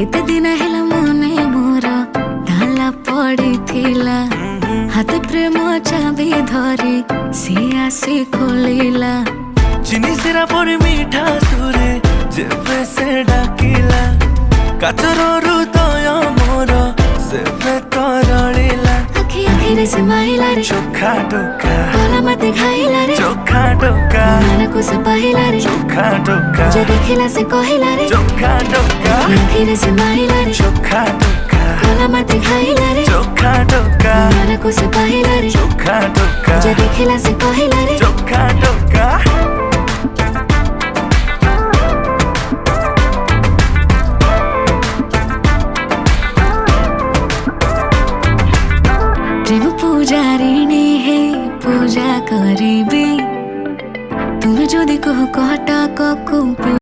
एते दिन हेला मने मोर ताला पड़ी थिला हाथे प्रेम चाबी धरी सी आसी खोलिला चिनी सिरा पर मीठा सुरे जेबे से डाकिला काचर हृदय मोर सेबे तरलिला आखि आखिरे से माइला रे चोखा टोका गला मते खाइला रे चोखा टोका मन को से पहिला रे चोखा टोका जे देखिला से कहिला रे चोखा टोका आखिरे से माइला रे चोखा टोका गला मते खाइला रे चोखा टोका मन को से पहिला रे चोखा टोका जे देखिला से कहिला रे चोखा टोका प्रेम पूजारिणी हे पूजा करिबी तुम जदि कह कहटा ककु